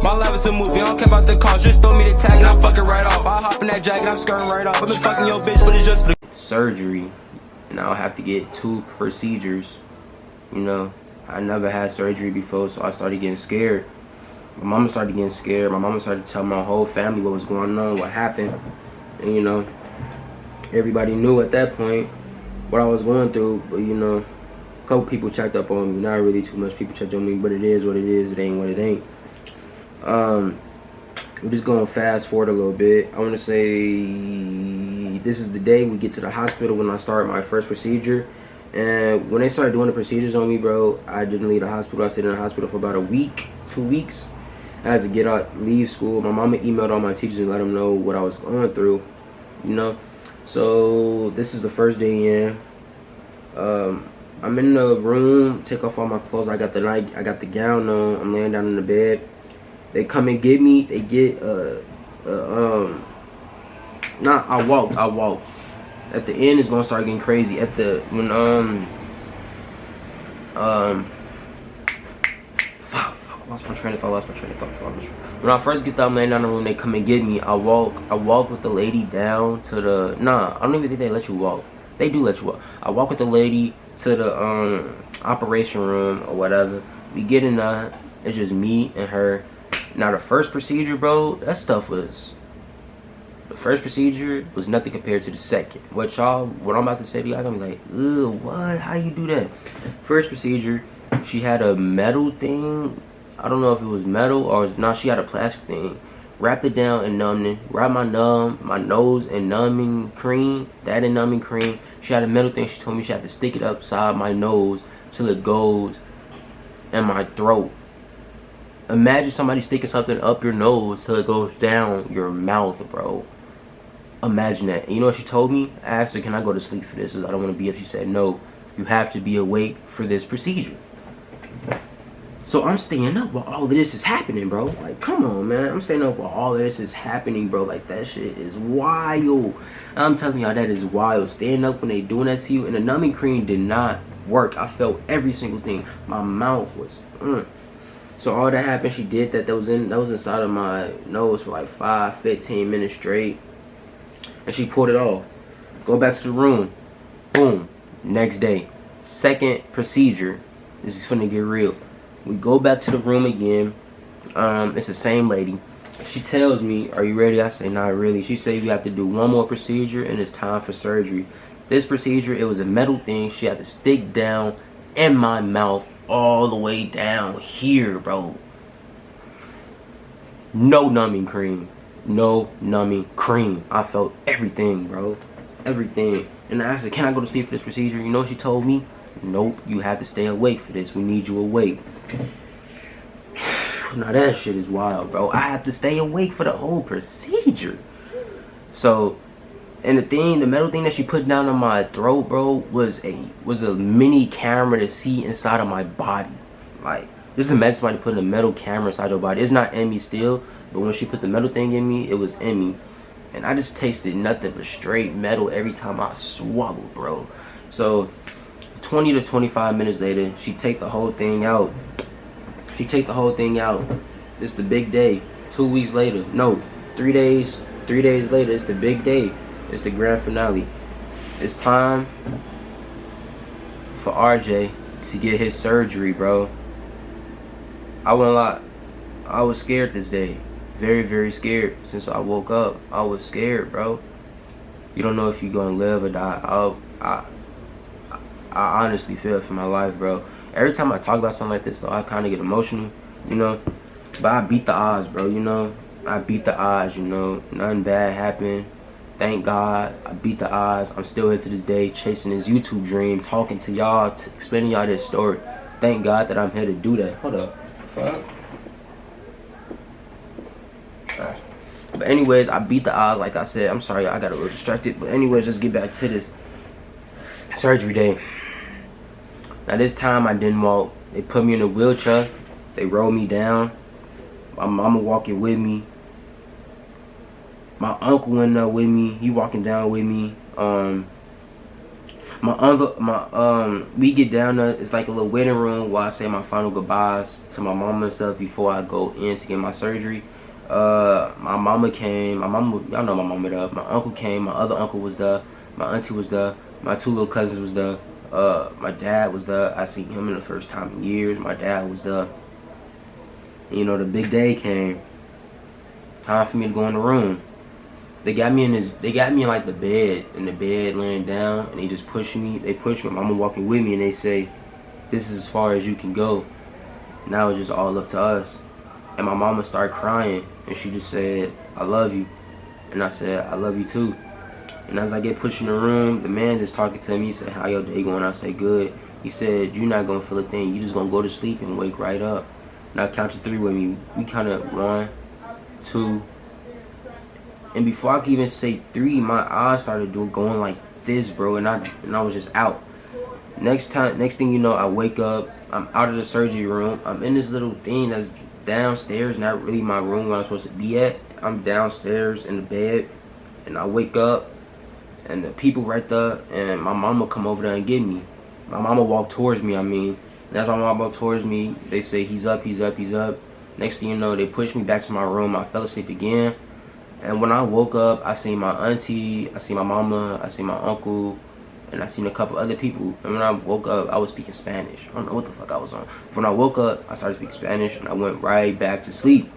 My life is a movie, I don't care about the cost. Just throw me the tag and I'm fucking right off. I hop in that jacket, I'm skirting right off. I've been fucking your bitch, but it's just for the surgery. And I'll have to get 2 procedures. You know, I never had surgery before, so I started getting scared. My mama started getting scared. My mama started telling my whole family what was going on, what happened. And, you know, everybody knew at that point what I was going through. But, you know, a couple people checked up on me. Not really too much people checked on me, but it is what it is. It ain't what it ain't. We're just going fast forward a little bit. I want to say this is the day we get to the hospital when I start my first procedure. And when they started doing the procedures on me, bro, I didn't leave the hospital. I stayed in the hospital for about a week, 2 weeks. I had to get out, leave school. My mama emailed all my teachers and let them know what I was going through, you know. So this is the first day in. I'm in the room, take off all my clothes. I got the gown on. I'm laying down in the bed. They come and get me. They get I walked. At the end, it's gonna start getting crazy. At the when fuck, I lost my train of thought. When I first get there, I'm laying down in the room. They come and get me. I walk with the lady down to the I don't even think they let you walk. They do let you walk. I walk with the lady to the operation room or whatever. We get in there. It's just me and her. Now the first procedure, bro, the first procedure was nothing compared to the second. What I'm about to say to y'all, gonna be like, ugh, what? How you do that? First procedure, she had a metal thing. I don't know if it was metal or not. She had a plastic thing. Wrapped it down in numbing. Wrapped my nose in numbing cream. That in numbing cream. She had a metal thing. She told me she had to stick it upside my nose till it goes in my throat. Imagine somebody sticking something up your nose till it goes down your mouth, bro. Imagine that. And you know what she told me? I asked her, can I go to sleep for this? I don't want to be up. She said, no, you have to be awake for this procedure. So I'm staying up while all of this is happening, bro. Like, come on, man. I'm staying up while all of this is happening, bro. Like, that shit is wild. I'm telling y'all, that is wild. Staying up when they doing that to you. And the numbing cream did not work. I felt every single thing. My mouth was... So all that happened, she did that. That was inside of my nose for like 15 minutes straight. And she pulled it off. Go back to the room. Boom. Next day. Second procedure. This is finna get real. We go back to the room again. It's the same lady. She tells me, are you ready? I say, not really. She said, you have to do one more procedure and it's time for surgery. This procedure, it was a metal thing. She had to stick down in my mouth all the way down here, bro. No numbing cream. No numbing cream. I felt everything, bro. Everything. And I asked her, can I go to sleep for this procedure? You know what she told me? Nope, you have to stay awake for this. We need you awake. Now that shit is wild, bro. I have to stay awake for the whole procedure. So, and the metal thing that she put down on my throat, bro, was a mini camera to see inside of my body. Like, just imagine somebody putting a metal camera inside your body. It's not in me still, but when she put the metal thing in me, it was in me. And I just tasted nothing but straight metal every time I swallowed, bro. So, 20 to 25 minutes later, she take the whole thing out. It's the big day. 2 weeks later. No, 3 days. 3 days later, it's the big day. It's the grand finale. It's time for RJ to get his surgery, bro. I won't lie. I was scared this day. Very, very scared. Since I woke up, I was scared, bro. You don't know if you're gonna live or die. I honestly feel for my life, bro. Every time I talk about something like this, though, I kind of get emotional, you know. But I beat the odds, bro, you know. I beat the odds, you know. Nothing bad happened. Thank God. I beat the odds. I'm still here to this day, chasing this YouTube dream, talking to y'all, explaining y'all this story. Thank God that I'm here to do that. Hold up. Fuck. But anyways, I beat the odds, like I said. I'm sorry, I got a little distracted. But anyways, let's get back to this surgery day. Now this time I didn't walk. They put me in a wheelchair. They rolled me down. My mama walking with me. My uncle in there with me. He walking down with me. We get down there. It's like a little waiting room where I say my final goodbyes to my mama and stuff before I go in to get my surgery. My mama came. My mama, y'all know my mama there. My uncle came. My other uncle was there. My auntie was there. My two little cousins was there. My dad was there. I seen him in the first time in years. My dad was there. You know, the big day came. Time for me to go in the room. They got me in like the bed, laying down, and they just push me. They push me. My mama walking with me, and they say, "This is as far as you can go. Now it's just all up to us." And my mama started crying, and she just said, "I love you," and I said, "I love you too." And as I get pushed in the room, the man just talking to me. He said, "How your day going?" I said, "Good." He said, "You're not gonna feel a thing. You just gonna go to sleep and wake right up." Now count to 3 with me. We counted 1, 2. And before I could even say 3, my eyes started going like this, bro, and I was just out. Next thing you know, I wake up. I'm out of the surgery room. I'm in this little thing that's downstairs, not really my room where I'm supposed to be at. I'm downstairs in the bed, and I wake up, and the people right there, and my mama come over there and get me. My mama walked towards me. That's my mama walked towards me. They say he's up, he's up, he's up. Next thing you know, they pushed me back to my room. I fell asleep again. And when I woke up, I seen my auntie, I seen my mama, I seen my uncle, and I seen a couple other people. And when I woke up, I was speaking Spanish. I don't know what the fuck I was on. When I woke up, I started speaking Spanish, and I went right back to sleep.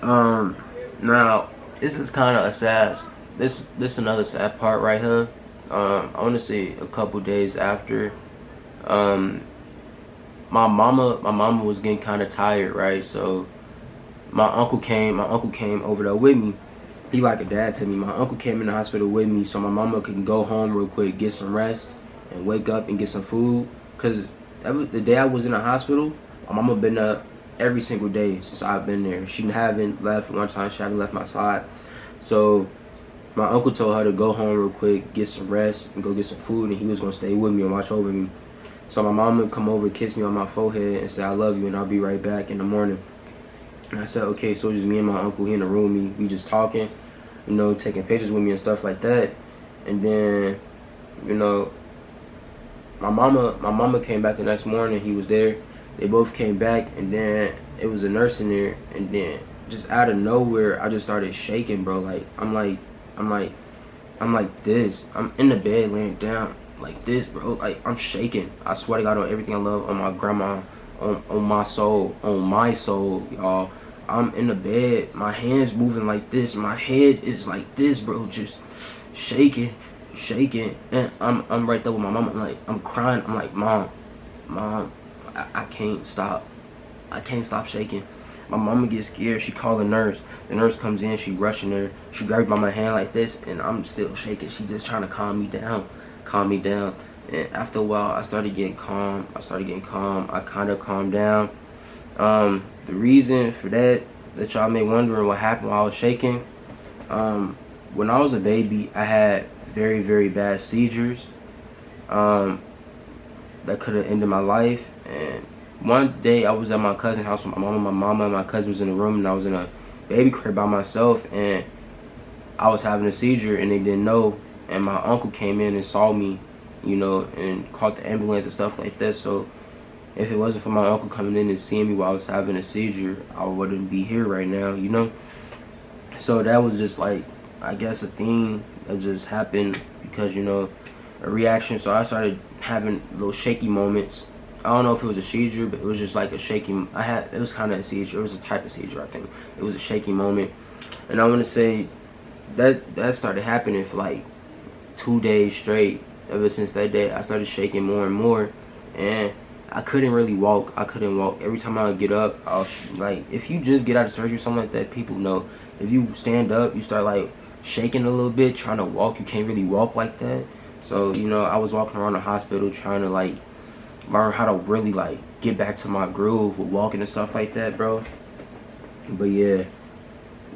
Now, this is kind of a sad, this another sad part right here. I want to say a couple days after, my mama was getting kind of tired, right? So my uncle came over there with me. He like a dad to me. My uncle came in the hospital with me so my mama could go home real quick, get some rest, and wake up and get some food. Cause the day I was in the hospital, my mama been up every single day since I've been there. She haven't left one time. She haven't left my side. So my uncle told her to go home real quick, get some rest, and go get some food, and he was gonna stay with me and watch over me. So my mama come over, kiss me on my forehead, and say, "I love you, and I'll be right back in the morning." And I said, "Okay." So it's just me and my uncle. He in the room. We just talking, you know, taking pictures with me and stuff like that. And then, you know, my mama came back the next morning. He was there. They both came back, and then it was a nurse in there. And then just out of nowhere, I just started shaking, bro. Like I'm like this. I'm in the bed laying down like this, bro. Like I'm shaking. I swear to God, on everything I love, on my grandma, on my soul, y'all. I'm in the bed, my hands moving like this, my head is like this, bro, just shaking, and I'm right there with my mom. I'm crying. I'm like, mom, I can't stop shaking. My mama gets scared. She called the nurse. The nurse comes in. She rushing her. She grabbed by my hand like this, and I'm still shaking. She just trying to calm me down. And after a while, I started getting calm. I kind of calmed down. The reason for that y'all may wondering what happened while I was shaking. When I was a baby, I had very, very bad seizures. That could have ended my life. And one day I was at my cousin's house with my mama and my cousin was in the room, and I was in a baby crib by myself, and I was having a seizure, and they didn't know. And my uncle came in and saw me, you know, and called the ambulance and stuff like that. So if it wasn't for my uncle coming in and seeing me while I was having a seizure, I wouldn't be here right now, you know. So that was just like, I guess, a thing that just happened because, you know, a reaction. So I started having little shaky moments. I don't know if it was a seizure, but it was just like a shaking. It was kind of a seizure. It was a type of seizure, I think. It was a shaky moment. And I want to say that started happening for like 2 days straight. Ever since that day, I started shaking more and more. And I couldn't really walk. Every time I would get up, like, if you just get out of surgery or something like that, people know. If you stand up, you start like shaking a little bit, trying to walk. You can't really walk like that. So, you know, I was walking around the hospital trying to like learn how to really like get back to my groove with walking and stuff like that, bro. But yeah,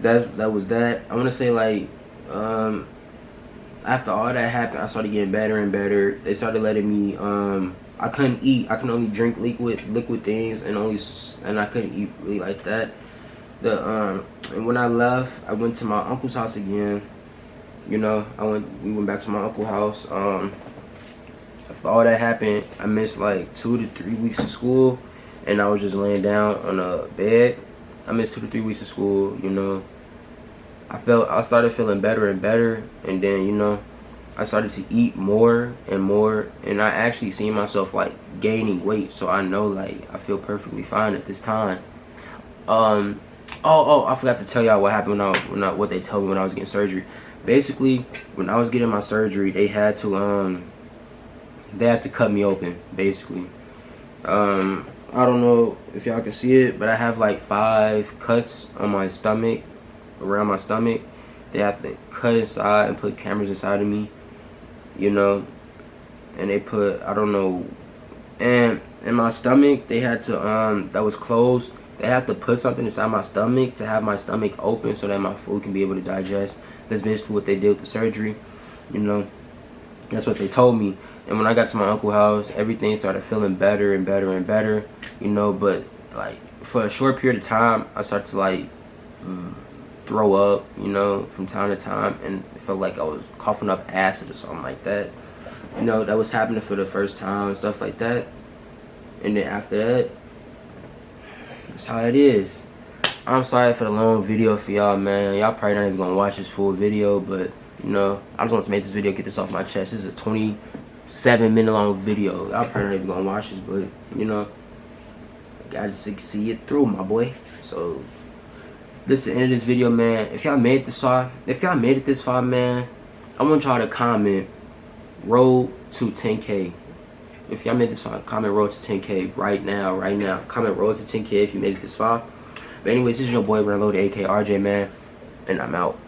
that was that. I want to say like after all that happened, I started getting better and better. They started letting me I couldn't eat. I can only drink liquid things, and I couldn't eat really like that. And when I left, I went to my uncle's house again. You know, we went back to my uncle's house. after all that happened, I missed like 2 to 3 weeks of school, and I was just laying down on a bed. I missed 2 to 3 weeks of school, you know. I started feeling better and better, and then, you know, I started to eat more and more, and I actually seen myself like gaining weight. So I know like I feel perfectly fine at this time. I forgot to tell y'all what happened what they told me when I was getting surgery. Basically, when I was getting my surgery, they had to cut me open. Basically, I don't know if y'all can see it, but I have like 5 cuts on my stomach, around my stomach. They have to cut inside and put cameras inside of me, you know. And they put, I don't know, and in my stomach they had to that was closed. They have to put something inside my stomach to have my stomach open so that my food can be able to digest. That's basically what they did with the surgery, you know. That's what they told me. And when I got to my uncle's house, everything started feeling better and better and better, you know. But like for a short period of time, I started to like throw up, you know, from time to time, and it felt like I was coughing up acid or something like that. You know, that was happening for the first time and stuff like that. And then after that, that's how it is. I'm sorry for the long video for y'all, man. Y'all probably not even gonna watch this full video, but you know, I just want to make this video, get this off my chest. This is a 27-minute long video. Y'all probably not even gonna watch this, but you know, I gotta see it through, my boy. So this is the end of this video, man. If y'all made it this far, man, I want y'all to comment road to 10K. If y'all made this far, comment road to 10K right now. Comment road to 10K if you made it this far. But anyways, this is your boy Reloaded, aka RJ, man, and I'm out.